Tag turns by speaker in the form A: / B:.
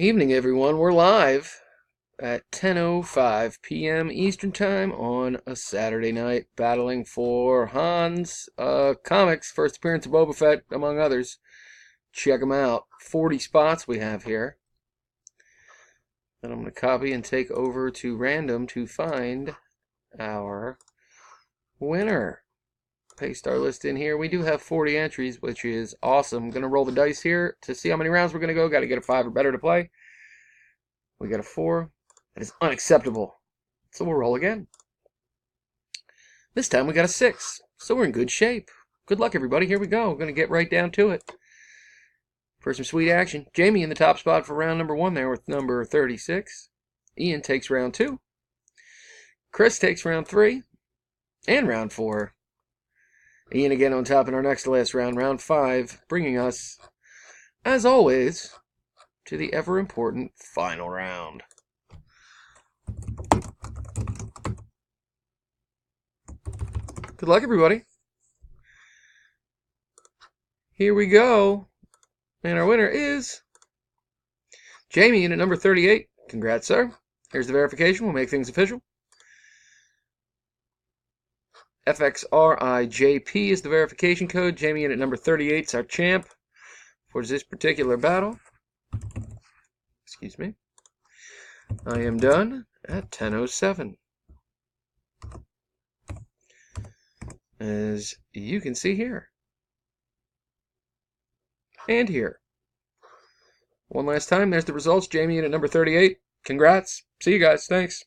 A: Evening, everyone. We're live at 10:05 p.m. Eastern Time on a Saturday night, battling for Hans Comics' first appearance of Boba Fett, among others. Check them out. 40 spots we have here. And I'm going to copy and take over to random to find our winner. Paste our list in here. We do have 40 entries, which is awesome. I'm going to roll the dice here to see how many rounds we're going to go. Got to get a 5 or better to play. We got a 4. That is unacceptable. So we'll roll again. This time we got a 6. So we're in good shape. Good luck, everybody. Here we go. We're going to get right down to it. For some sweet action, Jamie in the top spot for round number 1 there with number 36. Ian takes round 2. Chris takes round 3. And round 4. Ian again on top in our next to last round, round 5, bringing us, as always, to the ever-important final round. Good luck, everybody. Here we go. And our winner is Jamie in at number 38. Congrats, sir. Here's the verification. We'll make things official. FXRIJP is the verification code. Jamie in at number 38 is our champ for this particular battle. Excuse me. I am done at 10:07. As you can see here. And here. One last time, there's the results. Jamie in at number 38. Congrats. See you guys. Thanks.